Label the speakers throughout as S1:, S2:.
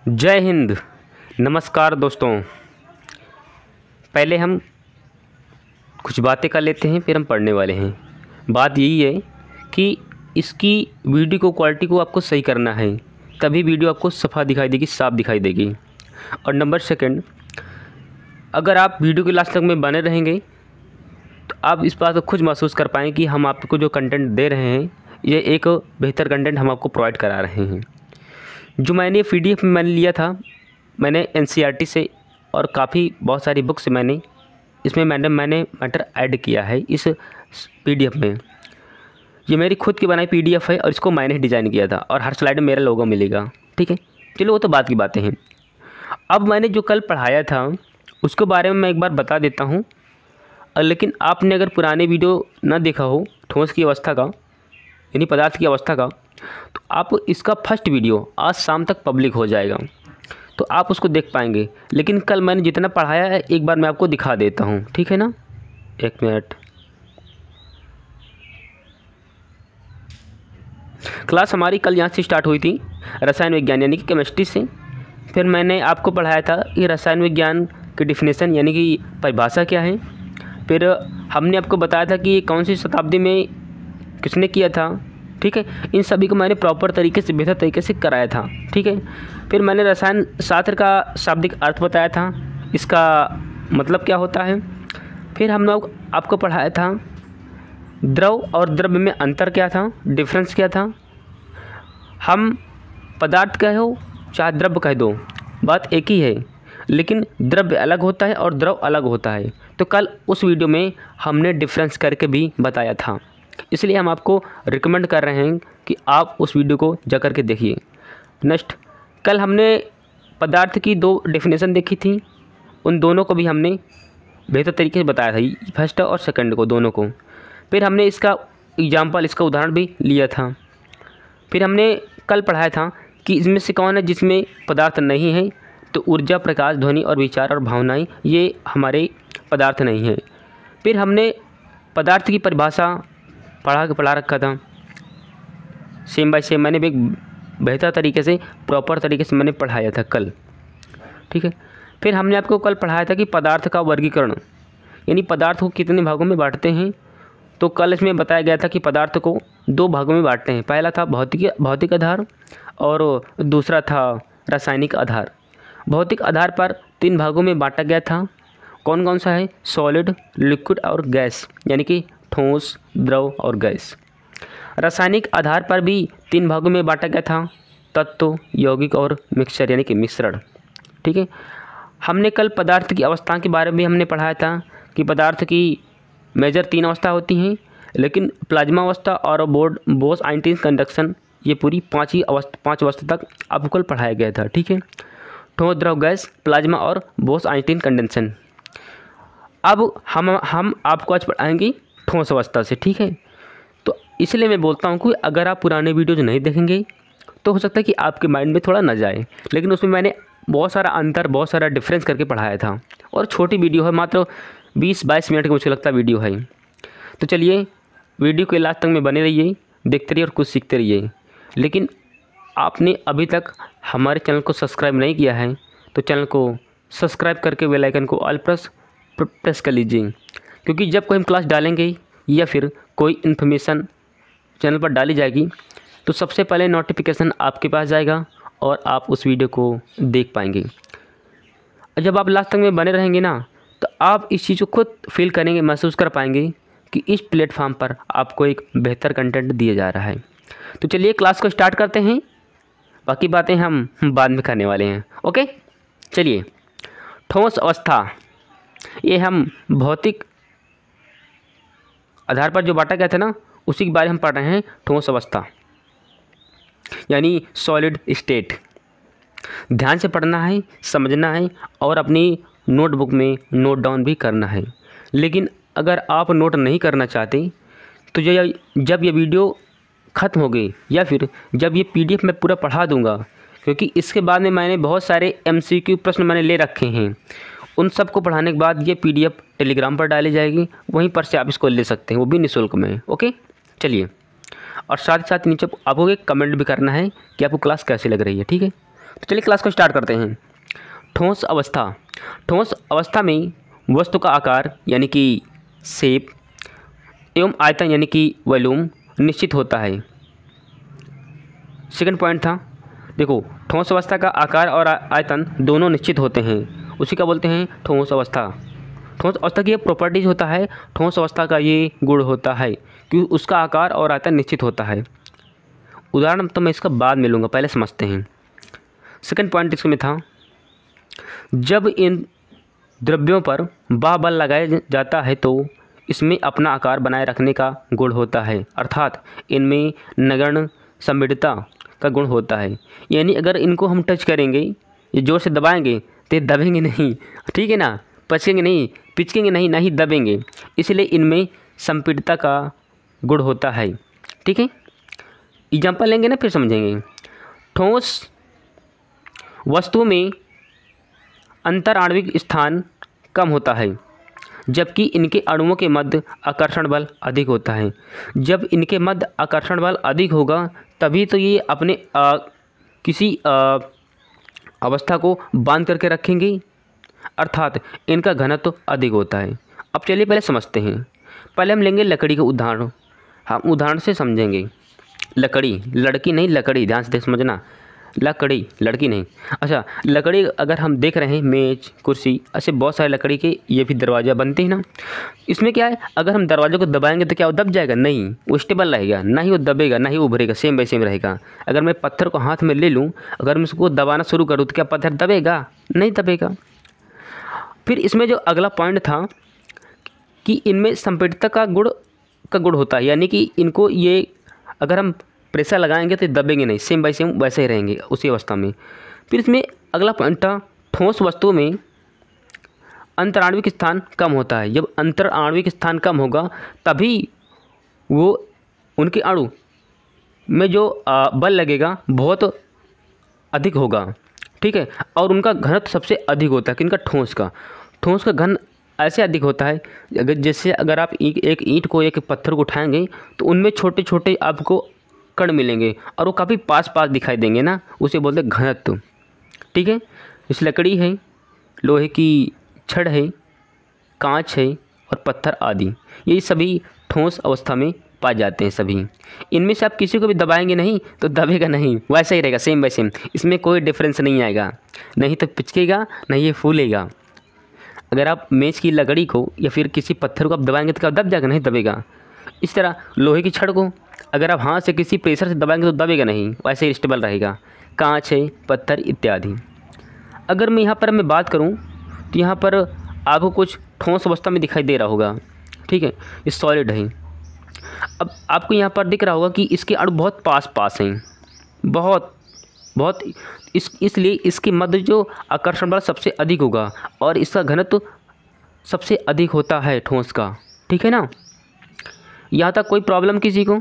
S1: जय हिंद। नमस्कार दोस्तों। पहले हम कुछ बातें कर लेते हैं, फिर हम पढ़ने वाले हैं। बात यही है कि इसकी वीडियो को क्वालिटी को आपको सही करना है, तभी वीडियो आपको सफ़ा दिखाई देगी, साफ दिखाई देगी। और नंबर सेकंड, अगर आप वीडियो के लास्ट तक में बने रहेंगे तो आप इस बात को खुद महसूस कर पाएँ कि हम आपको जो कंटेंट दे रहे हैं ये एक बेहतर कंटेंट हम आपको प्रोवाइड करा रहे हैं। जो मैंने PDF में मैंने लिया था, मैंने NCERT से और काफ़ी बहुत सारी बुक से मैंने इसमें मैंने मैटर ऐड किया है इस PDF में। ये मेरी खुद की बनाई PDF है और इसको मैंने डिज़ाइन किया था और हर स्लाइड में मेरा लोगो मिलेगा। ठीक है, चलो वो तो बात की बातें हैं। अब मैंने जो कल पढ़ाया था उसके बारे में मैं एक बार बता देता हूँ। लेकिन आपने अगर पुराने वीडियो ना देखा हो ठोस की अवस्था का यानी पदार्थ की अवस्था का, तो आप इसका फर्स्ट वीडियो आज शाम तक पब्लिक हो जाएगा, तो आप उसको देख पाएंगे। लेकिन कल मैंने जितना पढ़ाया है एक बार मैं आपको दिखा देता हूँ, ठीक है ना। एक मिनट। क्लास हमारी कल यहाँ से स्टार्ट हुई थी, रसायन विज्ञान यानी कि केमिस्ट्री से। फिर मैंने आपको पढ़ाया था कि रसायन विज्ञान की डिफिनेशन यानी कि परिभाषा क्या है। फिर हमने आपको बताया था कि कौन सी शताब्दी में किसने किया था। ठीक है, इन सभी को मैंने प्रॉपर तरीके से, बेहतर तरीके से कराया था। ठीक है, फिर मैंने रसायन शास्त्र का शाब्दिक अर्थ बताया था, इसका मतलब क्या होता है। फिर हम लोग आपको पढ़ाया था द्रव और द्रव्य में अंतर क्या था, डिफरेंस क्या था। हम पदार्थ कहो चाहे द्रव्य कह दो, बात एक ही है, लेकिन द्रव्य अलग होता है और द्रव अलग होता है। तो कल उस वीडियो में हमने डिफरेंस करके भी बताया था, इसलिए हम आपको रिकमेंड कर रहे हैं कि आप उस वीडियो को जा कर के देखिए। नेक्स्ट, कल हमने पदार्थ की दो डेफिनेशन देखी थी, उन दोनों को भी हमने बेहतर तरीके से बताया था, फर्स्ट और सेकंड को, दोनों को। फिर हमने इसका एग्जाम्पल, इसका उदाहरण भी लिया था। फिर हमने कल पढ़ाया था कि इसमें से कौन है जिसमें पदार्थ नहीं है, तो ऊर्जा, प्रकाश, ध्वनि और विचार और भावनाएं ये हमारे पदार्थ नहीं हैं। फिर हमने पदार्थ की परिभाषा पढ़ा रखा था, सेम बाय सेम मैंने भी एक बेहतर तरीके से, प्रॉपर तरीके से मैंने पढ़ाया था कल। ठीक है, फिर हमने आपको कल पढ़ाया था कि पदार्थ का वर्गीकरण यानी पदार्थ को कितने भागों में बांटते हैं। तो कल इसमें बताया गया था कि पदार्थ को दो भागों में बांटते हैं, पहला था भौतिक आधार और दूसरा था रासायनिक आधार। भौतिक आधार पर तीन भागों में बांटा गया था, कौन कौन सा है, सॉलिड, लिक्विड और गैस यानी कि ठोस, द्रव और गैस। रासायनिक आधार पर भी तीन भागों में बांटा गया था, तत्व, यौगिक और मिक्सचर यानी कि मिश्रण। ठीक है, हमने कल पदार्थ की अवस्था के बारे में हमने पढ़ाया था कि पदार्थ की मेजर तीन अवस्था होती हैं, लेकिन प्लाज्मा अवस्था और बोस-आइंस्टीन कंडक्शन ये पूरी पाँच अवस्था तक आपको कल पढ़ाया गया था। ठीक है, ठोस, द्रव, गैस, प्लाज्मा और बोस-आइंस्टीन कंडक्शन। अब हम आपको आज पढ़ाएंगे ठोस अवस्था से। ठीक है, तो इसलिए मैं बोलता हूँ कि अगर आप पुराने वीडियोज नहीं देखेंगे तो हो सकता है कि आपके माइंड में थोड़ा न जाए, लेकिन उसमें मैंने बहुत सारा अंतर, बहुत सारा डिफरेंस करके पढ़ाया था। और छोटी वीडियो है, मात्र 20-22 मिनट की मुझे लगता है वीडियो है। तो चलिए वीडियो के लास्ट तक में बने रहिए, देखते रहिए और कुछ सीखते रहिए। लेकिन आपने अभी तक हमारे चैनल को सब्सक्राइब नहीं किया है तो चैनल को सब्सक्राइब करके बेल आइकन को ऑल प्रेस कर लीजिए, क्योंकि जब कोई हम क्लास डालेंगे या फिर कोई इन्फॉर्मेशन चैनल पर डाली जाएगी तो सबसे पहले नोटिफिकेशन आपके पास जाएगा और आप उस वीडियो को देख पाएंगे। जब आप लास्ट तक में बने रहेंगे ना, तो आप इस चीज़ को खुद फील करेंगे, महसूस कर पाएंगे कि इस प्लेटफॉर्म पर आपको एक बेहतर कंटेंट दिया जा रहा है। तो चलिए क्लास को स्टार्ट करते हैं, बाकी बातें हम बाद में करने वाले हैं। ओके, चलिए। ठोस अवस्था, ये हम भौतिक आधार पर जो बांटा गया था ना, उसी के बारे में हम पढ़ रहे हैं। ठोस अवस्था यानी सॉलिड स्टेट। ध्यान से पढ़ना है, समझना है और अपनी नोटबुक में नोट डाउन भी करना है। लेकिन अगर आप नोट नहीं करना चाहते तो जब ये वीडियो ख़त्म हो गई या फिर जब ये PDF मैं पूरा पढ़ा दूंगा, क्योंकि इसके बाद में मैंने बहुत सारे MCQ प्रश्न मैंने ले रखे हैं, उन सब को पढ़ाने के बाद ये PDF टेलीग्राम पर डाली जाएगी, वहीं पर से आप इसको ले सकते हैं, वो भी निःशुल्क में। ओके, चलिए। और साथ ही साथ नीचे आपको एक कमेंट भी करना है कि आपको क्लास कैसी लग रही है। ठीक है, तो चलिए क्लास को स्टार्ट करते हैं। ठोस अवस्था। ठोस अवस्था में वस्तु का आकार यानी कि शेप एवं आयतन यानी कि वॉल्यूम निश्चित होता है। सेकंड पॉइंट था, देखो ठोस अवस्था का आकार और आयतन दोनों निश्चित होते हैं, उसी का बोलते हैं ठोस अवस्था। ठोस अवस्था की ये प्रॉपर्टीज होता है, ठोस अवस्था का ये गुण होता है कि उसका आकार और आयतन निश्चित होता है। उदाहरण तो मैं इसका बाद में लूँगा, पहले समझते हैं। सेकंड पॉइंट इसमें था, जब इन द्रव्यों पर बाहुबल लगाया जाता है तो इसमें अपना आकार बनाए रखने का गुण होता है, अर्थात इनमें नगण्य संवेदनता का गुण होता है। यानी अगर इनको हम टच करेंगे, ये जोर से दबाएंगे तो ये दबेंगे नहीं, ठीक है ना, पचकेंगे नहीं, पिचकेंगे नहीं, ना ही दबेंगे, इसलिए इनमें संपीड़ितता का गुण होता है। ठीक है, एग्जाम्पल लेंगे ना फिर समझेंगे। ठोस वस्तु में अंतराण्विक स्थान कम होता है, जबकि इनके अणुओं के मध्य आकर्षण बल अधिक होता है। जब इनके मध्य आकर्षण बल अधिक होगा तभी तो ये अपने किसी अवस्था को बांध करके रखेंगे, अर्थात इनका घनत्व अधिक होता है। अब चलिए पहले समझते हैं। पहले हम लेंगे लकड़ी का उदाहरण, हम उदाहरण से समझेंगे। लकड़ी, लड़की नहीं लकड़ी, ध्यान से समझना, लकड़ी लड़की नहीं। अच्छा, लकड़ी अगर हम देख रहे हैं, मेज कुर्सी ऐसे बहुत सारे लकड़ी के ये भी दरवाज़ा बनते हैं ना। इसमें क्या है, अगर हम दरवाजे को दबाएंगे तो क्या वो दब जाएगा? नहीं, वो स्टेबल रहेगा, ना ही वो दबेगा ना ही उभरेगा, सेम बाय सेम रहेगा। अगर मैं पत्थर को हाथ में ले लूँ, अगर मैं उसको दबाना शुरू करूँ तो क्या पत्थर दबेगा? नहीं दबेगा। फिर इसमें जो अगला पॉइंट था कि इनमें संपीड़ितता का गुण होता है, यानी कि इनको ये अगर हम प्रेशर लगाएंगे तो दबेंगे नहीं, सेम बाय सेम वैसे ही रहेंगे उसी अवस्था में। फिर इसमें अगला पॉइंट था, ठोस वस्तु में अंतराण्विक स्थान कम होता है। जब अंतराण्विक स्थान कम होगा तभी वो उनके अणु में जो बल लगेगा बहुत अधिक होगा, ठीक है, और उनका घनत्व सबसे अधिक होता है। किनका? ठोस का घन ऐसे अधिक होता है, अगर आप एक ईंट को एक पत्थर को उठाएंगे तो उनमें छोटे छोटे आपको कण मिलेंगे और वो काफ़ी पास दिखाई देंगे ना, उसे बोलते हैं घनत्व। ठीक है, इस लकड़ी है, लोहे की छड़ है, कांच है और पत्थर आदि, ये सभी ठोस अवस्था में पाए जाते हैं सभी। इनमें से आप किसी को भी दबाएंगे नहीं तो दबेगा नहीं, वैसा ही रहेगा सेम बाय सेम, इसमें कोई डिफरेंस नहीं आएगा, नहीं तो पिचकेगा नहीं ये फूलेगा। अगर आप मेज की लकड़ी को या फिर किसी पत्थर को आप दबाएंगे तो क्या दब जाएगा? नहीं दबेगा। इस तरह लोहे की छड़ को अगर आप हाथ से किसी प्रेशर से दबाएंगे तो दबेगा नहीं, वैसे ही स्टेबल रहेगा। कांच है, पत्थर इत्यादि। अगर मैं यहाँ पर बात करूँ तो यहाँ पर आपको कुछ ठोस अवस्था में दिखाई दे रहा होगा, ठीक है, ये सॉलिड है। अब आपको यहाँ पर दिख रहा होगा कि इसके अणु बहुत पास हैं, बहुत इसलिए इसके मध्य जो आकर्षण बल सबसे अधिक होगा और इसका घनत्व सबसे अधिक होता है ठोस का। ठीक है ना, यहाँ तक कोई प्रॉब्लम किसी को?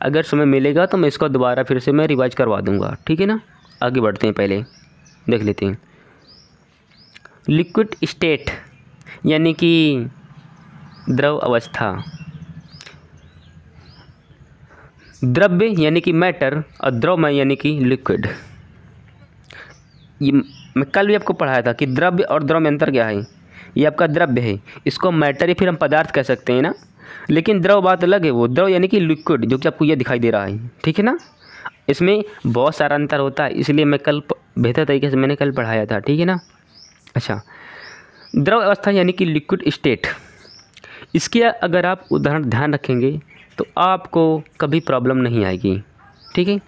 S1: अगर समय मिलेगा तो मैं इसको दोबारा फिर से मैं रिवाइज करवा दूंगा, ठीक है ना। आगे बढ़ते हैं, पहले देख लेते हैं लिक्विड स्टेट यानी कि द्रव अवस्था। द्रव्य यानी कि मैटर और द्रव यानी कि लिक्विड। ये मैं कल भी आपको पढ़ाया था कि द्रव्य और द्रव में अंतर क्या है। ये आपका द्रव्य है, इसको मैटर या फिर हम पदार्थ कह सकते हैं ना, लेकिन द्रव बात अलग है। वो द्रव यानी कि लिक्विड, जो कि आपको ये दिखाई दे रहा है, ठीक है ना। इसमें बहुत सारा अंतर होता है, इसलिए मैं कल बेहतर तरीके से मैंने कल पढ़ाया था, ठीक है ना। अच्छा, द्रव अवस्था यानी कि लिक्विड स्टेट, इसके अगर आप उदाहरण ध्यान रखेंगे तो आपको कभी प्रॉब्लम नहीं आएगी, ठीक है।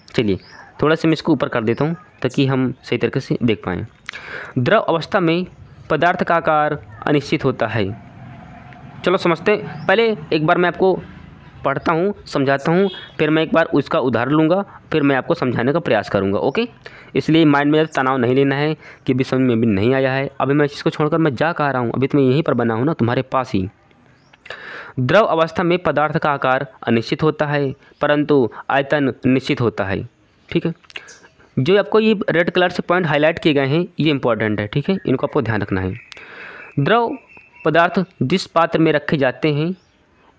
S1: चलिए थोड़ा सा मैं इसको ऊपर कर देता हूँ ताकि हम सही तरीके से देख पाएँ। द्रव अवस्था में पदार्थ का आकार अनिश्चित होता है। चलो समझते हैं, पहले एक बार मैं आपको पढ़ता हूँ, समझाता हूँ, फिर मैं एक बार उसका उदाहरण लूँगा, फिर मैं आपको समझाने का प्रयास करूँगा, ओके। इसलिए माइंड में तनाव नहीं लेना है कि अभी समझ में भी नहीं आया है, अभी मैं इसको छोड़कर मैं जा कह रहा हूँ, अभी तो मैं यहीं पर बना हूँ ना तुम्हारे पास ही। द्रव अवस्था में पदार्थ का आकार अनिश्चित होता है परंतु आयतन निश्चित होता है, ठीक है। जो आपको ये रेड कलर से पॉइंट हाईलाइट किए गए हैं ये इंपॉर्टेंट है, ठीक है, इनको आपको ध्यान रखना है। द्रव पदार्थ जिस पात्र में रखे जाते हैं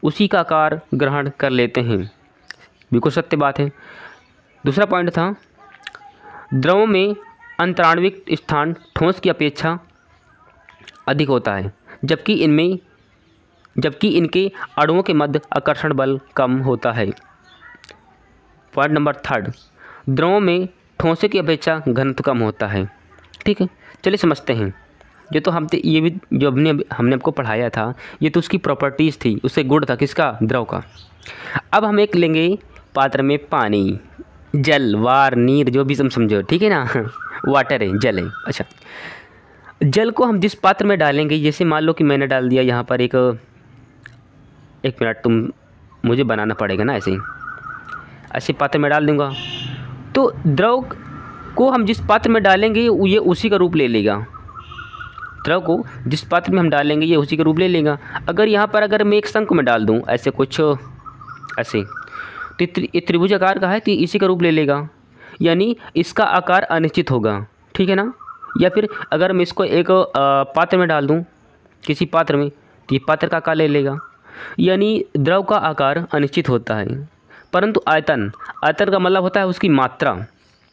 S1: उसी का आकार ग्रहण कर लेते हैं, बिल्कुल सत्य बात है। दूसरा पॉइंट था, द्रव में अंतराण्विक स्थान ठोस की अपेक्षा अधिक होता है, जबकि इनके अणुओं के मध्य आकर्षण बल कम होता है। पॉइंट नंबर 3, द्रवों में ठोसों की अपेक्षा घनत्व कम होता है। ठीक है, चलिए समझते हैं। ये तो ये भी जो हमने आपको पढ़ाया था, ये तो उसकी प्रॉपर्टीज़ थी, उससे गुण था किसका, द्रव का। अब हम एक लेंगे पात्र में पानी, जल, वार, नीर, जो भी तुम समझो, ठीक है ना वाटर है, जल है। अच्छा, जल को हम जिस पात्र में डालेंगे, जैसे मान लो कि मैंने डाल दिया यहाँ पर एक मिनट, तुम मुझे बनाना पड़ेगा ना, ऐसे पात्र में डाल दूँगा, तो द्रव को हम जिस पात्र में डालेंगे ये उसी का रूप ले लेगा। द्रव को जिस पात्र में हम डालेंगे ये उसी का रूप ले लेगा। अगर यहाँ पर अगर मैं एक शंख में डाल दूँ ऐसे कुछ ऐसे, तो ये त्रिभुज आकार का है, तो इसी का रूप ले लेगा, यानी इसका आकार अनिश्चित होगा। ठीक है ना। या फिर अगर मैं इसको एक पात्र में डाल दूँ, किसी पात्र में, तो ये पात्र का आकार ले लेगा, यानी द्रव का आकार अनिश्चित होता है। परंतु आयतन का मतलब होता है उसकी मात्रा।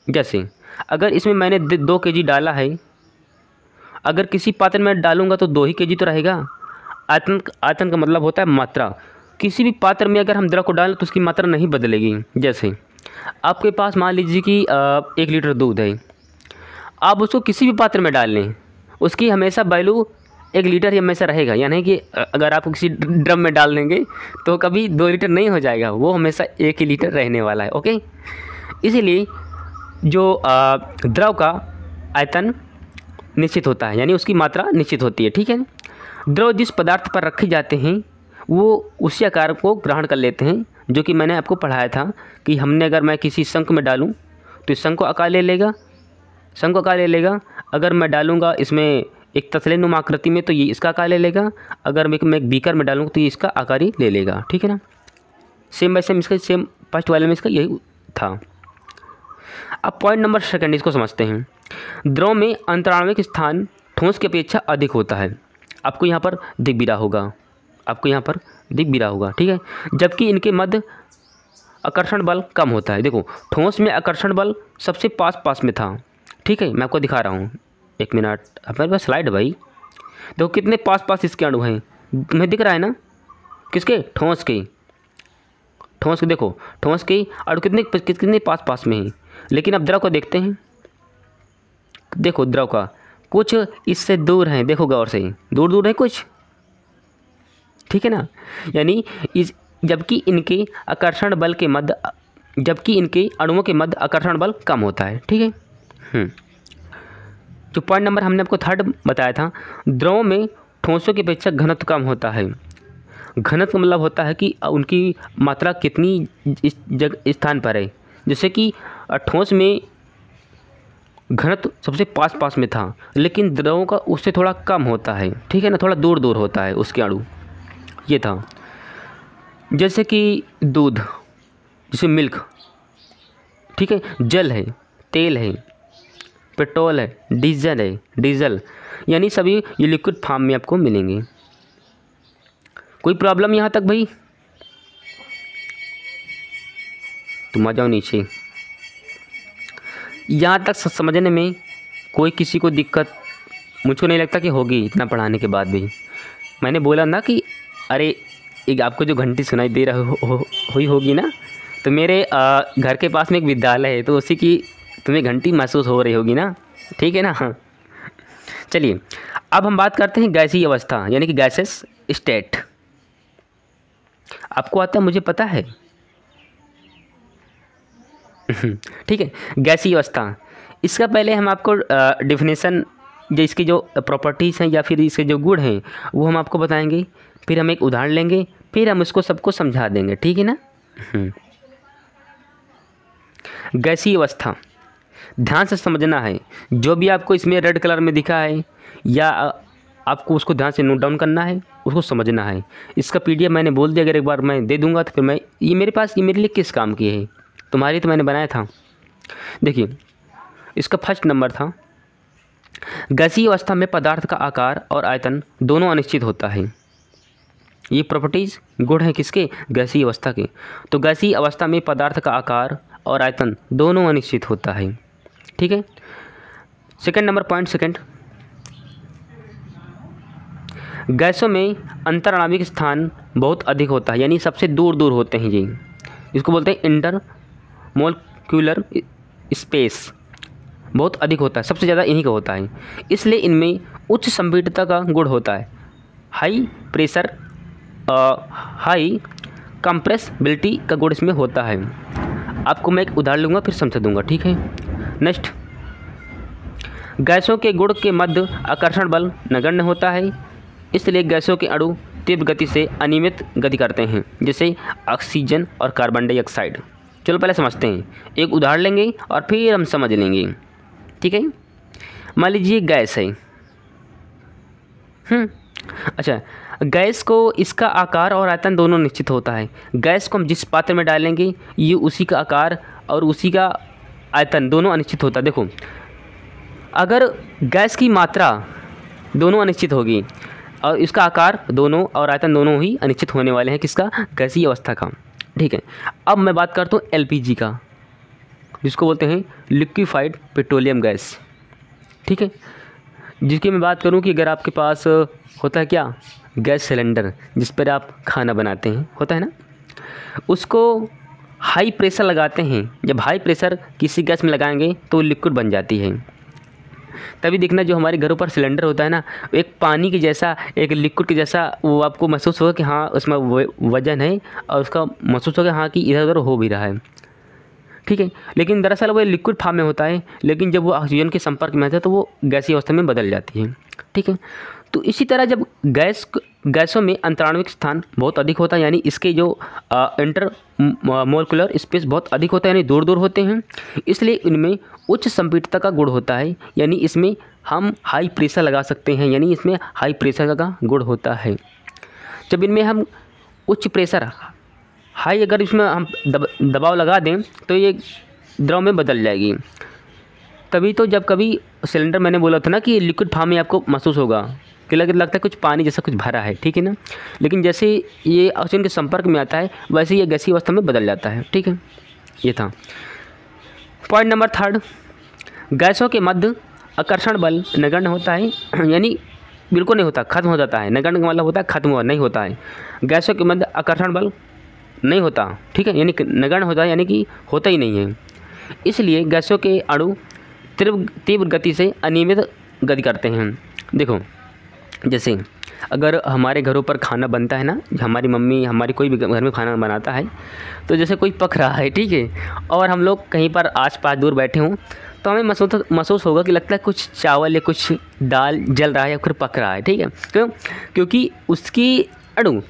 S1: जैसे अगर इसमें मैंने 2 kg डाला है, अगर किसी पात्र में डालूंगा तो 2 ही kg तो रहेगा। आयतन का मतलब होता है मात्रा। किसी भी पात्र में अगर हम द्रव को डालें तो उसकी मात्रा नहीं बदलेगी। जैसे आपके पास मान लीजिए कि 1 लीटर दूध है, आप उसको किसी भी पात्र में डाल लें, उसकी हमेशा वैल्यू 1 लीटर ही हमेशा रहेगा। यानी कि अगर आप किसी ड्रम में डाल देंगे तो कभी 2 लीटर नहीं हो जाएगा, वो हमेशा 1 ही लीटर रहने वाला है। ओके, इसीलिए जो द्रव का आयतन निश्चित होता है, यानी उसकी मात्रा निश्चित होती है। ठीक है। द्रव जिस पदार्थ पर रखे जाते हैं वो उसी आकार को ग्रहण कर लेते हैं, जो कि मैंने आपको पढ़ाया था कि अगर मैं किसी शंख में डालूं तो इस शंख को आकार ले लेगा, अगर मैं डालूंगा इसमें एक तसले आकृति में तो ये इसका आकार ले लेगा, अगर मैं एक बीकर में डालूंगा तो ये इसका आकार ही ले लेगा। ठीक है ना। सेम बाय सेम इसका सेम फर्स्ट वाले में इसका यही था। अब पॉइंट नंबर 2 इसको समझते हैं। द्रव में अंतराण्विक स्थान ठोस की अपेक्षा अधिक होता है। आपको यहाँ पर दिख भी रहा होगा, ठीक है। जबकि इनके मध्य आकर्षण बल कम होता है। देखो, ठोस में आकर्षण बल सबसे पास में था। ठीक है, मैं आपको दिखा रहा हूँ, 1 मिनट। अब मेरे पास स्लाइड भाई, देखो कितने पास इसके अणु हैं, तुम्हें दिख रहा है ना। किसके, ठोस के देखो, ठोस के अणु कितने पास में हैं। लेकिन अब द्रव को देखते हैं, देखो द्रव का कुछ इससे दूर हैं, देखो गौर से, दूर है कुछ। ठीक है ना। यानी जबकि इनके अणुओं के मध्य आकर्षण बल कम होता है। ठीक है। जो पॉइंट नंबर हमने आपको 3 बताया था, द्रव में ठोसों की अपेक्षा घनत्व कम होता है। घनत्व का मतलब होता है कि उनकी मात्रा कितनी स्थान पर है। जैसे कि ठोस में घनत्व सबसे पास में था, लेकिन द्रवों का उससे थोड़ा कम होता है। ठीक है ना, थोड़ा दूर होता है उसके अणु, ये था। जैसे कि दूध, जैसे मिल्क, ठीक है, जल है, तेल है, पेट्रोल है, डीजल, यानी सभी ये लिक्विड फॉर्म में आपको मिलेंगे। कोई प्रॉब्लम यहाँ तक भाई? तुम आ जाओ नीचे। यहाँ तक समझने में कोई किसी को दिक्कत मुझको नहीं लगता कि होगी इतना पढ़ाने के बाद भी। मैंने बोला ना कि अरे एक आपको जो घंटी सुनाई दे रही होगी ना, तो मेरे घर के पास में एक विद्यालय है, तो उसी की तुम्हें घंटी महसूस हो रही होगी ना। ठीक है ना। चलिए अब हम बात करते हैं गैसीय अवस्था, यानी कि गैसेस स्टेट। आपको आता है, मुझे पता है। ठीक है, गैसीय अवस्था, इसका पहले हम आपको डिफिनेशन, जो इसकी जो प्रॉपर्टीज़ हैं या फिर इसके जो गुण हैं वो हम आपको बताएंगे, फिर हम एक उदाहरण लेंगे, फिर हम इसको सबको समझा देंगे। ठीक है ना। गैसीय अवस्था ध्यान से समझना है, जो भी आपको इसमें रेड कलर में दिखा है या आपको उसको ध्यान से नोट डाउन करना है, उसको समझना है। इसका PDF मैंने बोल दिया, अगर एक बार मैं दे दूंगा तो फिर ये मेरे लिए किस काम की है, तुम्हारी तो मैंने बनाया था। देखिए इसका फर्स्ट नंबर था, गैसीय अवस्था में पदार्थ का आकार और आयतन दोनों अनिश्चित होता है। ये प्रॉपर्टीज़ गुण हैं किसके, गैसीय अवस्था के। तो गैसीय अवस्था में पदार्थ का आकार और आयतन दोनों अनिश्चित होता है। ठीक है। सेकंड नंबर पॉइंट सेकंड, गैसों में अंतराणविक स्थान बहुत अधिक होता है, यानी सबसे दूर दूर होते हैं जी, इसको बोलते हैं इंटर मोलिक्यूलर स्पेस बहुत अधिक होता है, सबसे ज़्यादा इन्हीं का होता है। इसलिए इनमें उच्च संपीड़ितता का गुण होता है, हाई प्रेशर हाई कंप्रेसिबिलिटी का गुण इसमें होता है। आपको मैं एक उदाहरण लूँगा फिर समझा दूँगा, ठीक है। नेक्स्ट, गैसों के गुण के मध्य आकर्षण बल नगण्य होता है, इसलिए गैसों के अणु तीव्र गति से अनियमित गति करते हैं, जैसे ऑक्सीजन और कार्बन डाइऑक्साइड। चलो पहले समझते हैं, एक उदाहरण लेंगे और फिर हम समझ लेंगे, ठीक है। मान लीजिए गैस है, अच्छा, गैस को इसका आकार और आयतन दोनों निश्चित होता है। गैस को हम जिस पात्र में डालेंगे ये उसी का आकार और उसी का आयतन दोनों अनिश्चित होता है। देखो, अगर गैस की मात्रा दोनों अनिश्चित होगी और इसका आकार दोनों और आयतन दोनों ही अनिश्चित होने वाले हैं, किसका, गैसीय अवस्था का, ठीक है। अब मैं बात करता हूँ एलपीजी का, जिसको बोलते हैं लिक्विफाइड पेट्रोलियम गैस, ठीक है। जिसकी मैं बात करूं कि अगर आपके पास होता है क्या, गैस सिलेंडर जिस पर आप खाना बनाते हैं, होता है ना, उसको हाई प्रेशर लगाते हैं। जब हाई प्रेशर किसी गैस में लगाएंगे तो लिक्विड बन जाती है। तभी देखना जो हमारे घरों पर सिलेंडर होता है ना, एक पानी के जैसा, एक लिक्विड के जैसा वो आपको महसूस होगा कि हाँ उसमें वजन है, और उसका महसूस होगा हाँ कि इधर उधर हो भी रहा है, ठीक है। लेकिन दरअसल वो लिक्विड फॉर्म में होता है, लेकिन जब वो ऑक्सीजन के संपर्क में आता है तो वो गैसीय अवस्था में बदल जाती है, ठीक है। तो इसी तरह जब गैसों में अंतराणविक स्थान बहुत अधिक होता है, यानी इसके जो इंटर मोलिक्यूलर स्पेस बहुत अधिक होता है, यानी दूर दूर होते हैं, इसलिए इनमें उच्च संपीड़ितता का गुण होता है, यानी इसमें हम हाई प्रेशर लगा सकते हैं, यानी इसमें हाई प्रेशर का गुण होता है। जब इनमें हम उच्च प्रेशर हाई, अगर इसमें हम दबाव लगा दें तो ये द्रव में बदल जाएगी। तभी तो जब कभी सिलेंडर, मैंने बोला था ना कि लिक्विड फॉर्म में आपको महसूस होगा कि लगता है कुछ पानी जैसा कुछ भरा है, ठीक है ना, लेकिन जैसे ये ऑक्सीजन के संपर्क में आता है वैसे ये गैसीय अवस्था में बदल जाता है, ठीक है। ये था पॉइंट नंबर थर्ड, गैसों के मध्य आकर्षण बल नगण्य होता है, यानी बिल्कुल नहीं होता, खत्म हो जाता है। नगण्य का मतलब होता है खत्म हुआ, नहीं होता है। गैसों के मध्य आकर्षण बल नहीं होता, ठीक है, यानी नगण्य होता है, यानी कि होता ही नहीं है। इसलिए गैसों के अणु तीव्र गति से अनियमित गति करते हैं। देखो, जैसे अगर हमारे घरों पर खाना बनता है ना, हमारी मम्मी, हमारी कोई भी घर में खाना बनाता है, तो जैसे कोई पक रहा है, ठीक है, और हम लोग कहीं पर आस पास दूर बैठे हों तो हमें महसूस होगा कि लगता है कुछ चावल या कुछ दाल जल रहा है या फिर पक रहा है, ठीक है। क्यों? क्योंकि उसकी अणु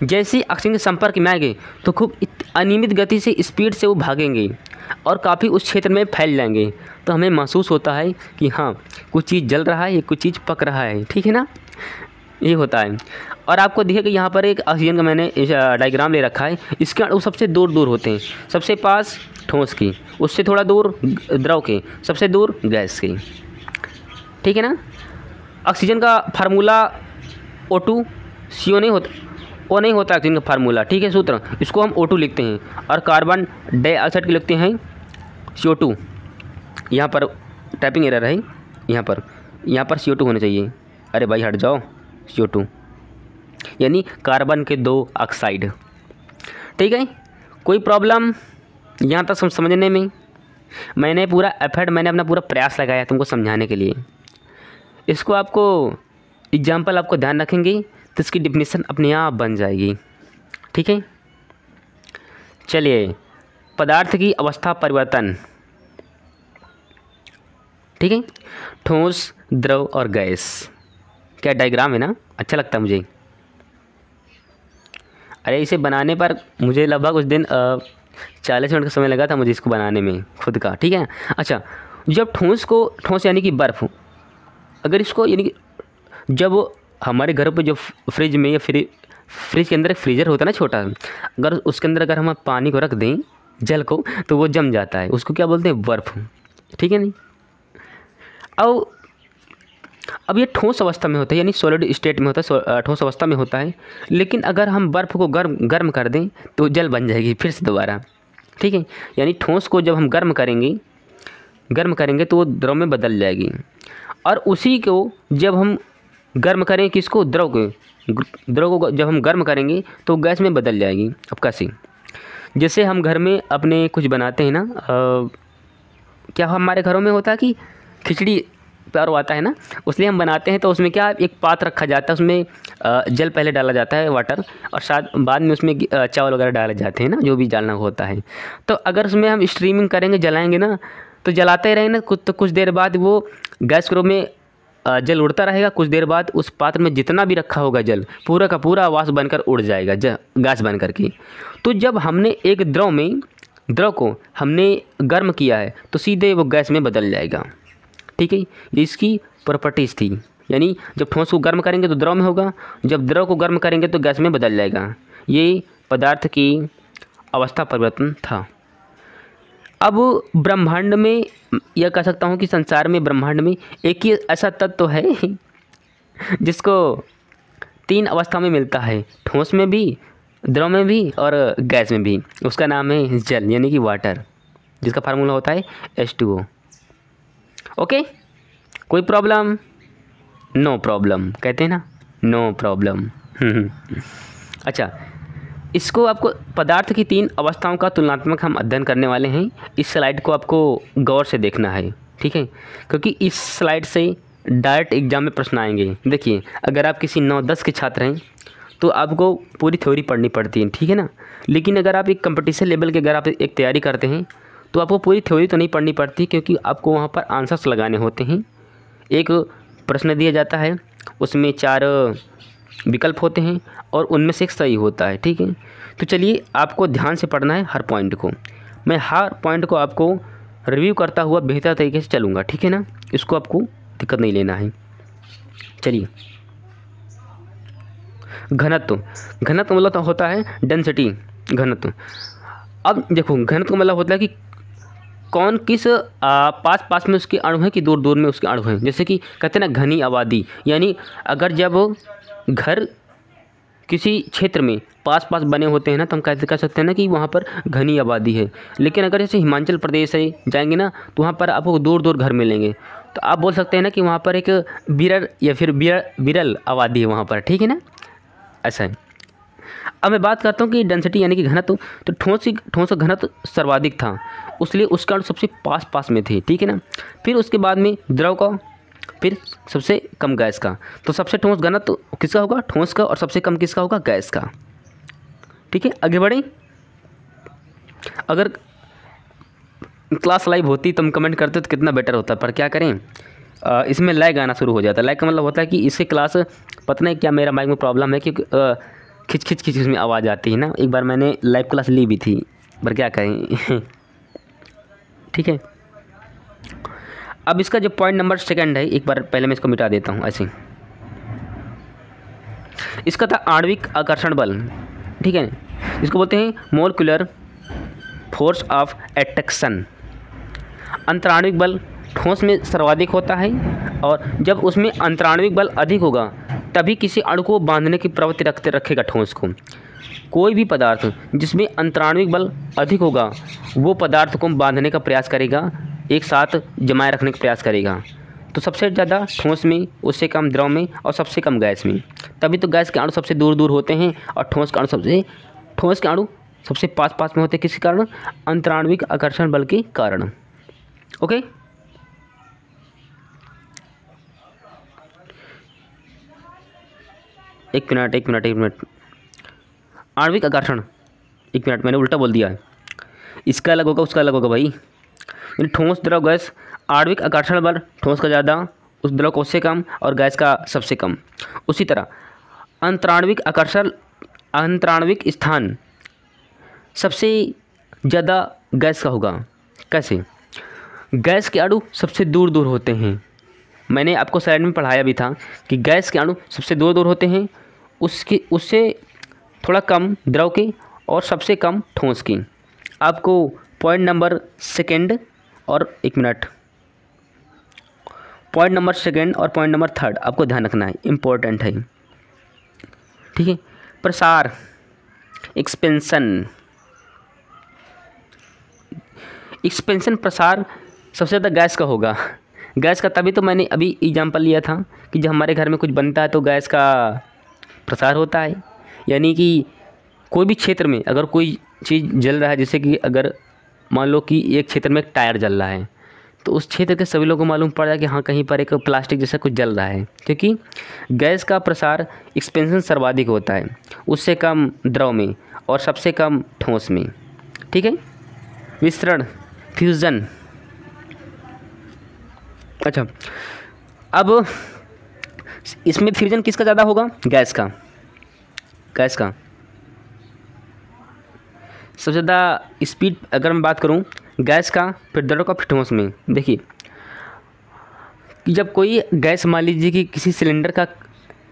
S1: जैसे ऑक्सीजन के संपर्क में आएंगे तो खूब अनियमित गति से स्पीड से वो भागेंगे और काफ़ी उस क्षेत्र में फैल जाएंगे, तो हमें महसूस होता है कि हाँ कुछ चीज़ जल रहा है या कुछ चीज़ पक रहा है, ठीक है ना, ये होता है। और आपको दिखेगा यहाँ पर एक ऑक्सीजन का मैंने डायग्राम ले रखा है, इसके अणु सबसे दूर दूर होते हैं, सबसे पास ठोस की, उससे थोड़ा दूर द्रव के, सबसे दूर गैस की, ठीक है ना। ऑक्सीजन का फार्मूला O2 CO नहीं होता, वो नहीं होता ऑक्सीजन का फार्मूला, ठीक है, सूत्र, इसको हम O2 लिखते हैं, और कार्बन डाइऑक्साइड की लिखते हैं CO2। यहाँ पर टाइपिंग एरर है, यहाँ पर CO2 होना चाहिए, अरे भाई हट जाओ, CO2 यानी कार्बन के 2 ऑक्साइड, ठीक है। कोई प्रॉब्लम यहाँ तक समझने में? मैंने पूरा एफर्ट, मैंने अपना पूरा प्रयास लगाया तुमको समझाने के लिए। इसको आपको एग्जाम्पल आपको ध्यान रखेंगे तो इसकी डिफिनीशन अपने आप बन जाएगी, ठीक है। चलिए, पदार्थ की अवस्था परिवर्तन, ठीक है, ठोस, द्रव और गैस, क्या डायग्राम है ना, अच्छा लगता है मुझे। अरे इसे बनाने पर मुझे लगभग उस दिन 40 मिनट का समय लगा था मुझे इसको बनाने में खुद का, ठीक है। अच्छा, जब ठोस यानी कि बर्फ़, अगर इसको यानी कि जब हमारे घरों पे जो फ्रिज में या फ्रिज के अंदर एक फ्रीज़र होता है ना छोटा, अगर उसके अंदर अगर हम पानी को रख दें, जल को, तो वो जम जाता है, उसको क्या बोलते हैं, बर्फ़, ठीक है नहीं। अब ये ठोस अवस्था में होता है, यानी सॉलिड स्टेट में होता है, ठोस अवस्था में होता है। लेकिन अगर हम बर्फ़ को गर्म कर दें तो जल बन जाएगी फिर से दोबारा, ठीक है। यानी ठोस को जब हम गर्म करेंगे गर्म करेंगे तो वो द्रव में बदल जाएगी। और उसी को जब हम गर्म करें, किसको, द्रव को जब हम गर्म करेंगे तो गैस में बदल जाएगी। अब कैसे? जैसे हम घर में अपने कुछ बनाते हैं ना, क्या हमारे घरों में होता है कि खिचड़ी प्यार आता है ना, उसलिए हम बनाते हैं तो उसमें क्या, एक पात्र रखा जाता है, उसमें जल पहले डाला जाता है, वाटर, और शायद बाद में उसमें चावल वगैरह डाले जाते हैं ना, जो भी डालना होता है। तो अगर उसमें हम स्ट्रीमिंग करेंगे, जलाएंगे ना, तो जलाते ही रहेंगे ना, कुछ देर बाद वो गैस के रूप में जल उड़ता रहेगा। कुछ देर बाद उस पात्र में जितना भी रखा होगा जल, पूरा का पूरा वाष्प बनकर उड़ जाएगा, गैस बन करके। तो जब हमने एक द्रव को हमने गर्म किया है तो सीधे वो गैस में बदल जाएगा। ठीक है, ये इसकी प्रॉपर्टीज़ थी। यानी जब ठोस को गर्म करेंगे तो द्रव में होगा, जब द्रव को गर्म करेंगे तो गैस में बदल जाएगा। ये पदार्थ की अवस्था परिवर्तन था। अब ब्रह्मांड में, यह कह सकता हूँ कि संसार में, ब्रह्मांड में एक ही ऐसा तत्व है जिसको 3 अवस्था में मिलता है, ठोस में भी, द्रव में भी और गैस में भी। उसका नाम है जल, यानी कि वाटर, जिसका फार्मूला होता है H2O। ओके, कोई प्रॉब्लम? नो प्रॉब्लम कहते हैं ना, नो प्रॉब्लम। अच्छा, इसको आपको पदार्थ की 3 अवस्थाओं का तुलनात्मक हम अध्ययन करने वाले हैं। इस स्लाइड को आपको गौर से देखना है, ठीक है, क्योंकि इस स्लाइड से डायरेक्ट एग्जाम में प्रश्न आएंगे। देखिए, अगर आप किसी 9-10 के छात्र हैं तो आपको पूरी थ्योरी पढ़नी पड़ती है, ठीक है ना। लेकिन अगर आप एक कंपटीशन लेवल की अगर आप एक तैयारी करते हैं तो आपको पूरी थ्योरी तो नहीं पढ़नी पड़ती, क्योंकि आपको वहाँ पर आंसर्स लगाने होते हैं। एक प्रश्न दिया जाता है, उसमें 4 विकल्प होते हैं और उनमें से एक सही होता है, ठीक है। तो चलिए, आपको ध्यान से पढ़ना है हर पॉइंट को। मैं हर पॉइंट को आपको रिव्यू करता हुआ बेहतर तरीके से चलूँगा, ठीक है ना। इसको आपको दिक्कत नहीं लेना है। चलिए, घनत्व मतलब तो होता है डेंसिटी, घनत्व। अब देखो, घनत्व मतलब होता है कि कौन किस पास में उसके अणु हैं कि दूर दूर में उसके अणु हैं। जैसे कि कहते हैं ना घनी आबादी, यानी अगर जब घर किसी क्षेत्र में पास बने होते हैं ना, तो हम कह सकते हैं ना कि वहाँ पर घनी आबादी है। लेकिन अगर जैसे हिमाचल प्रदेश है जाएंगे ना, तो वहाँ पर आपको दूर दूर घर मिलेंगे, तो आप बोल सकते हैं ना कि वहाँ पर एक विरल या फिर विरल आबादी है वहाँ पर, ठीक है ना, ऐसा है। अब मैं बात करता हूँ कि डेंसिटी यानी कि घनत्व। तो ठोस का घनत्व सर्वाधिक था, उसलिए उसका अणु सबसे पास में थे, ठीक है ना। फिर उसके बाद में द्रव का, फिर सबसे कम गैस का। तो सबसे ठोस घनत्व किसका होगा? ठोस का। और सबसे कम किसका होगा? गैस का। ठीक है, आगे बढ़ें। अगर क्लास लाइव होती तो हम कमेंट करते तो कितना बेटर होता, पर क्या करें, इसमें लैग आना शुरू हो जाता है। लैग का मतलब होता है कि इससे क्लास, पता नहीं क्या मेरा माइक में प्रॉब्लम है, क्योंकि खिच इसमें आवाज़ आती है ना। एक बार मैंने लाइव क्लास ली भी थी, पर क्या करें। ठीक है, अब इसका जो पॉइंट नंबर 2 है, एक बार पहले मैं इसको मिटा देता हूँ ऐसे। इसका था आणविक आकर्षण बल, ठीक है, इसको बोलते हैं मोलिकुलर फोर्स ऑफ एट्रैक्शन। अंतराणविक बल ठोस में सर्वाधिक होता है, और जब उसमें अंतराणविक बल अधिक होगा तभी किसी अणु को बांधने की प्रवृत्ति रखेगा ठोस को। कोई भी पदार्थ जिसमें अंतराणविक बल अधिक होगा वो पदार्थ को बांधने का प्रयास करेगा, एक साथ जमाए रखने का प्रयास करेगा। तो सबसे ज़्यादा ठोस में, उससे कम द्रव में, और सबसे कम गैस में। तभी तो गैस के अणु सबसे दूर दूर होते हैं और ठोस के अणु सबसे पास में होते हैं। किसके कारण? अंतराणविक आकर्षण बल के कारण। ओके, एक मिनट। आणविक आकर्षण, एक मिनट, मैंने उल्टा बोल दिया है। इसका अलग होगा, उसका अलग होगा भाई। यानी ठोस, द्रव, गैस। आणविक आकर्षण बल ठोस का ज़्यादा, उस द्रव का उससे कम, और गैस का सबसे कम। उसी तरह अंतराणविक स्थान सबसे ज़्यादा गैस का होगा। कैसे? गैस के अणु सबसे दूर दूर होते हैं। मैंने आपको स्लाइड में पढ़ाया भी था कि गैस के अणु सबसे दूर होते हैं, उससे थोड़ा कम द्रव के, और सबसे कम ठोस की। आपको पॉइंट नंबर 2 और पॉइंट नंबर 2 और पॉइंट नंबर 3 आपको ध्यान रखना है, इम्पोर्टेंट है। ठीक है, प्रसार, एक्सपेंशन प्रसार सबसे ज़्यादा गैस का होगा। गैस का तभी तो मैंने अभी एग्जांपल लिया था कि जब हमारे घर में कुछ बनता है तो गैस का प्रसार होता है। यानी कि कोई भी क्षेत्र में अगर कोई चीज़ जल रहा है, जैसे कि अगर मान लो कि एक क्षेत्र में एक टायर जल रहा है, तो उस क्षेत्र के सभी लोगों को मालूम पड़ जाए कि हाँ कहीं पर एक प्लास्टिक जैसा कुछ जल रहा है, क्योंकि गैस का प्रसार एक्सपेंशन सर्वाधिक होता है, उससे कम द्रव में और सबसे कम ठोस में। ठीक है। विसरण, फ्यूज़न। अच्छा, अब इसमें फ्यूजन किसका ज़्यादा होगा? गैस का। गैस का सबसे ज़्यादा स्पीड अगर मैं बात करूं गैस का, फिर द्रव का, फिर ठोस में। देखिए कि जब कोई गैस मान लीजिए कि किसी सिलेंडर का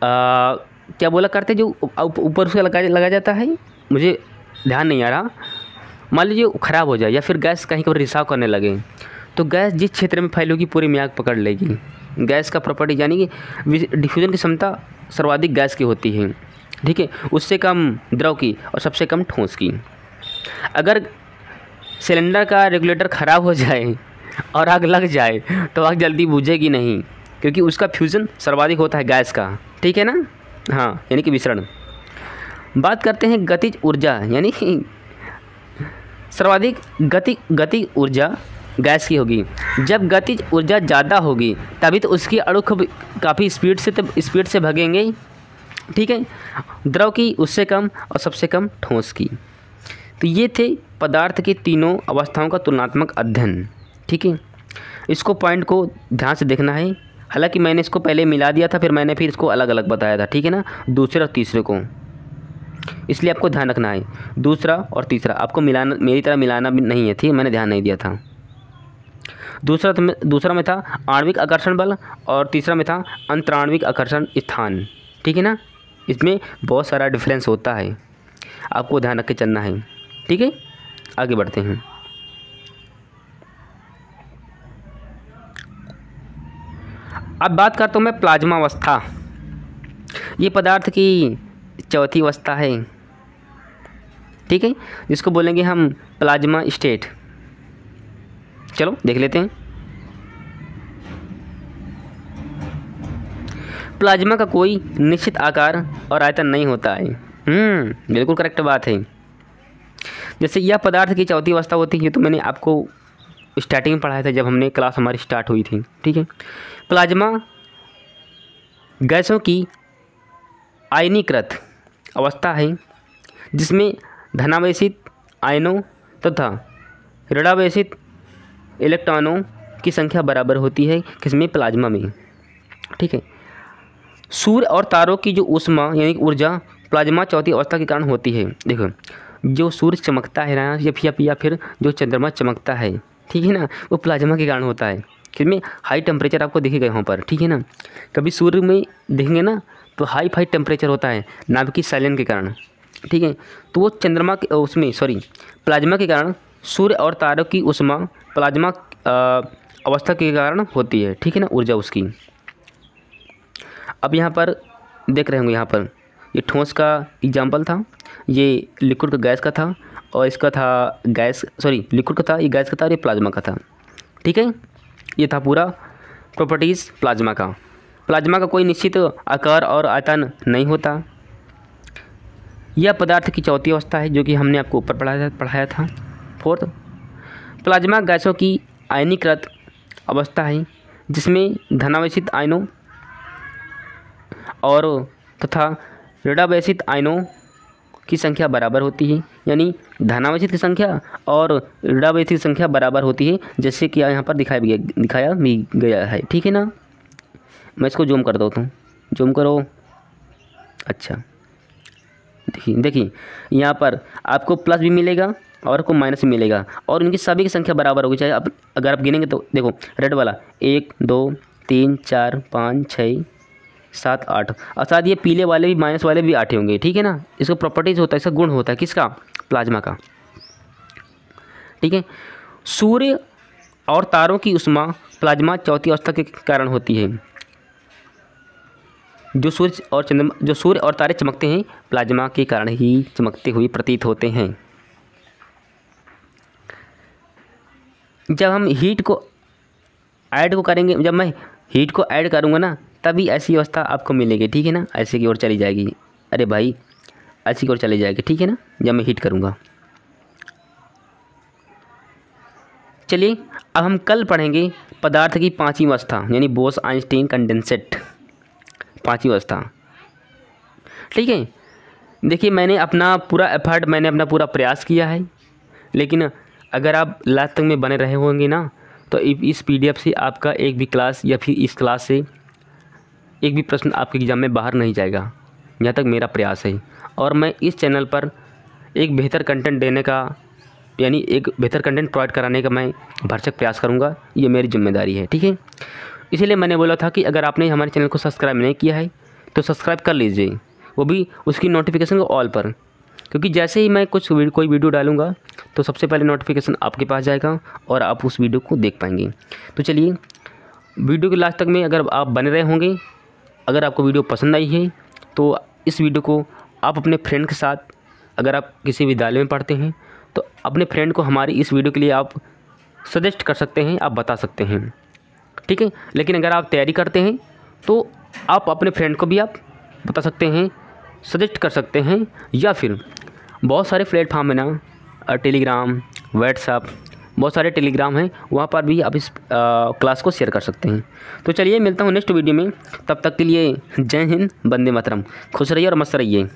S1: क्या बोला करते जो ऊपर से लगाया जाता है, मुझे ध्यान नहीं आ रहा, मान लीजिए ख़राब हो जाए या फिर गैस कहीं पर रिसाव करने लगे, तो गैस जिस क्षेत्र में फैलेगी पूरी में आग पकड़ लेगी। गैस का प्रॉपर्टी यानी कि डिफ्यूज़न की क्षमता सर्वाधिक गैस की होती है। ठीक है, उससे कम द्रव की और सबसे कम ठोस की। अगर सिलेंडर का रेगुलेटर ख़राब हो जाए और आग लग जाए तो आग जल्दी बुझेगी नहीं, क्योंकि उसका फ्यूज़न सर्वाधिक होता है गैस का। ठीक है ना। हाँ, यानी कि विसरण। बात करते हैं गतिज ऊर्जा, यानी सर्वाधिक गति ऊर्जा गैस की होगी। जब गतिज ऊर्जा ज़्यादा होगी तभी तो उसकी अणु काफ़ी स्पीड से भगेंगे। ठीक है। द्रव की उससे कम और सबसे कम ठोस की। तो ये थे पदार्थ के तीनों अवस्थाओं का तुलनात्मक अध्ययन। ठीक है, इसको पॉइंट को ध्यान से देखना है। हालांकि मैंने इसको पहले मिला दिया था, फिर इसको अलग अलग बताया था। ठीक है ना, दूसरे और तीसरे को, इसलिए आपको ध्यान रखना है। दूसरा और तीसरा आपको मिलाना, मेरी तरह मिलाना भी नहीं है। ठीक, मैंने ध्यान नहीं दिया था। दूसरा में था आणविक आकर्षण बल और तीसरा में था अंतराण्विक आकर्षण स्थान। ठीक है ना, इसमें बहुत सारा डिफरेंस होता है, आपको ध्यान रख के चलना है। ठीक है, आगे बढ़ते हैं। अब बात करता हूँ मैं प्लाज्मा अवस्था। ये पदार्थ की चौथी अवस्था है। ठीक है, जिसको बोलेंगे हम प्लाज्मा स्टेट। चलो देख लेते हैं। प्लाज्मा का कोई निश्चित आकार और आयतन नहीं होता है। बिल्कुल करेक्ट बात है। जैसे यह पदार्थ की चौथी अवस्था होती है, तो मैंने आपको स्टार्टिंग में पढ़ाया था जब हमने क्लास हमारी स्टार्ट हुई थी। ठीक है, प्लाज्मा गैसों की आयनीकृत अवस्था है, जिसमें धनावेशित आयनों तथा ऋणावेशित इलेक्ट्रॉनों की संख्या बराबर होती है। किसमें? प्लाज्मा में। ठीक है, सूर्य और तारों की जो ऊष्मा यानी ऊर्जा प्लाज्मा चौथी अवस्था के कारण होती है। देखो, जो सूर्य चमकता है ना, या फिर जो चंद्रमा चमकता है, ठीक है ना, वो प्लाज्मा के कारण होता है। किसमें? हाई टेम्परेचर आपको दिखेगा यहाँ पर। ठीक है ना, कभी सूर्य में देखेंगे ना तो हाई टेम्परेचर होता है नाभिकीय संलयन के कारण। ठीक है, तो वो चंद्रमा के प्लाज्मा के कारण सूर्य और तारों की ऊष्मा प्लाज्मा अवस्था के कारण होती है। ठीक है ना, ऊर्जा उसकी। अब यहाँ पर देख रहे होंगे, यहाँ पर ये ठोस का एग्जाम्पल था, ये लिक्विड का गैस का था, और इसका था लिक्विड का था, ये गैस का था, और ये प्लाज्मा का था। ठीक है, ये था पूरा प्रॉपर्टीज़ प्लाज्मा का। प्लाज्मा का कोई निश्चित आकार और आयतन नहीं होता। यह पदार्थ की चौथी अवस्था है, जो कि हमने आपको ऊपर पढ़ाया था। फोर्थ, प्लाज्मा गैसों की आयनीकृत अवस्था है, जिसमें धनावेशित आयनों और तथा ऋणावेशित आयनों की संख्या बराबर होती है। यानी धनावेशित की संख्या और ऋणावेशित की संख्या बराबर होती है, जैसे कि यहाँ पर दिखाया भी गया है। ठीक है ना, मैं इसको जूम कर देता हूँ, जूम करो। अच्छा, देखिए यहाँ पर आपको प्लस भी मिलेगा और आपको माइनस भी मिलेगा, और इनकी सभी की संख्या बराबर होगी। चाहे आप अगर आप गिनेंगे तो देखो, रेड वाला 1 2 3 4 5 6 7 8, और साथ ये पीले वाले भी, माइनस वाले भी 8 होंगे। ठीक है ना, इसका प्रॉपर्टीज होता है, इसका गुण होता है किसका? प्लाज्मा का। ठीक है, सूर्य और तारों की ऊष्मा प्लाज्मा चौथी अवस्था के कारण होती है। जो सूर्य और तारे चमकते हैं, प्लाज्मा के कारण ही चमकते हुए प्रतीत होते हैं। जब हम हीट को ऐड को करेंगे, जब मैं हीट को ऐड करूँगा ना तभी ऐसी अवस्था आपको मिलेगी, ठीक है ना। ऐसे की ओर चली जाएगी, अरे भाई ऐसी की ओर चली जाएगी, ठीक है ना, जब मैं हीट करूँगा। चलिए अब हम कल पढ़ेंगे पदार्थ की पांचवी अवस्था, यानी बोस आइंस्टीन कंडेंसेट, पांचवी अवस्था, ठीक है। देखिए मैंने अपना पूरा एफर्ट, मैंने अपना पूरा प्रयास किया है, लेकिन अगर आप लास्ट तक में बने रहे होंगे ना तो इस पीडीएफ से आपका एक भी क्लास या फिर इस क्लास से एक भी प्रश्न आपके एग्ज़ाम में बाहर नहीं जाएगा, जहाँ तक मेरा प्रयास है। और मैं इस चैनल पर एक बेहतर कंटेंट देने का, यानी एक बेहतर कंटेंट प्रोवाइड कराने का मैं भरसक प्रयास करूँगा, ये मेरी जिम्मेदारी है, ठीक है। इसीलिए मैंने बोला था कि अगर आपने हमारे चैनल को सब्सक्राइब नहीं किया है तो सब्सक्राइब कर लीजिए, वो भी उसकी नोटिफिकेशन को ऑल पर, क्योंकि जैसे ही मैं कोई वीडियो डालूंगा तो सबसे पहले नोटिफिकेशन आपके पास जाएगा और आप उस वीडियो को देख पाएंगे। तो चलिए वीडियो के लास्ट तक में अगर आप बने रहे होंगे, अगर आपको वीडियो पसंद आई है तो इस वीडियो को आप अपने फ्रेंड के साथ, अगर आप किसी विद्यालय में पढ़ते हैं तो अपने फ्रेंड को हमारी इस वीडियो के लिए आप सजेस्ट कर सकते हैं, आप बता सकते हैं, ठीक है। लेकिन अगर आप तैयारी करते हैं तो आप अपने फ्रेंड को भी आप बता सकते हैं, सजेस्ट कर सकते हैं, या फिर बहुत सारे प्लेटफार्म है ना, टेलीग्राम, व्हाट्सएप, बहुत सारे टेलीग्राम हैं, वहाँ पर भी आप इस क्लास को शेयर कर सकते हैं। तो चलिए मिलता हूँ नेक्स्ट वीडियो में, तब तक के लिए जय हिंद, वंदे मातरम, खुश रहिए और मस्त रहिए।